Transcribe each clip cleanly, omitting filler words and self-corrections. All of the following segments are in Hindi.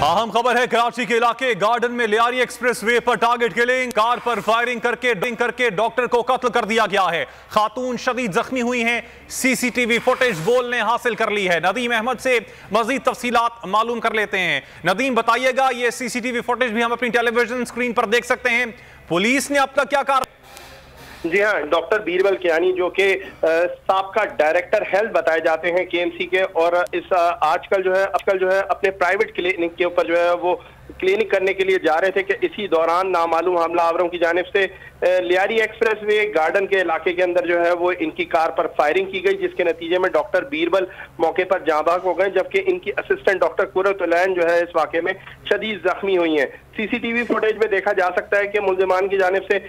अहम खबर है, कराची के इलाके गार्डन में लियारी एक्सप्रेसवे पर टारगेट किलिंग, कार पर फायरिंग करके डॉक्टर को कत्ल कर दिया गया है। खातून शदीद जख्मी हुई हैं। सीसीटीवी फुटेज बोल ने हासिल कर ली है। नदीम अहमद से मजीद तफसीलात मालूम कर लेते हैं। नदीम बताइएगा, ये सीसीटीवी फुटेज भी हम अपनी टेलीविजन स्क्रीन पर देख सकते हैं। पुलिस ने अब तक क्या कार्रवाई? जी हाँ, डॉक्टर बीरबल कियानी जो कि साबका डायरेक्टर हेल्थ बताए जाते हैं केएमसी के, और इस आजकल जो है अपने प्राइवेट क्लिनिक के ऊपर जो है वो क्लिनिक करने के लिए जा रहे थे कि इसी दौरान नामालूम हमलावरों की जानिब से लियारी एक्सप्रेसवे गार्डन के इलाके के अंदर जो है वो इनकी कार पर फायरिंग की गई, जिसके नतीजे में डॉक्टर बीरबल मौके पर जाँ बाग हो गए, जबकि इनकी असिस्टेंट डॉक्टर कुर्रतुलैन जो है इस वाक़े में शदीद जख्मी हुई हैं। सीसीटीवी फुटेज में देखा जा सकता है कि मुल्जिमान की जानिब से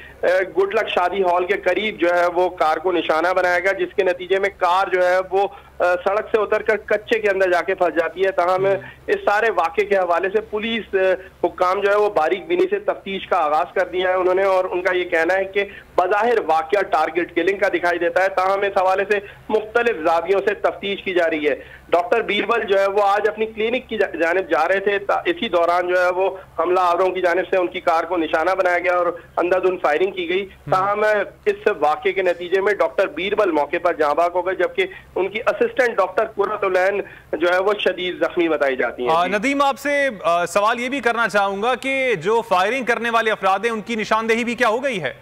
गुडलक शादी हॉल के करीब जो है वो कार को निशाना बनाया गया, जिसके नतीजे में कार जो है वो सड़क से उतरकर कच्चे के अंदर जाके फंस जाती है। ताहम इस सारे वाक़े के हवाले से पुलिस हुक्काम जो है वो बारीक बीनी से तफ्तीश का आगाज कर दिया है उन्होंने, और उनका ये कहना है कि बज़ाहिर वाक़या टारगेट किलिंग का दिखाई देता है। ताहम इस हवाले से मुख्तलिफ ज़ावियों से तफ्तीश की जा रही है। डॉक्टर बीरबल जो है वो आज अपनी क्लिनिक की जानिब जा रहे थे, इसी दौरान जो है वो हमलावरों की जानिब से उनकी कार को निशाना बनाया गया और अंधाधुंध फायरिंग की गई। ताहम इस वाक़े के नतीजे में डॉक्टर बीरबल मौके पर जाँ बाग हो गए, जबकि उनकी असिस्टेंट डॉक्टर कुर्रतुलैन जो है वो शदीद जख्मी बताई जाती है। नदीम, आपसे सवाल ये भी करना चाहूंगा कि जो फायरिंग करने वाले अफराद हैं उनकी निशानदेही भी क्या हो गई है?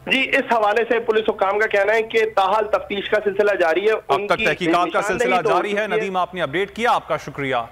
जी, इस हवाले से पुलिस हुक्काम का कहना है कि ताहाल तफ्तीश का सिलसिला जारी है। अब तक तहकीकात का सिलसिला जारी है। नदीम, आपने अपडेट किया, आपका शुक्रिया।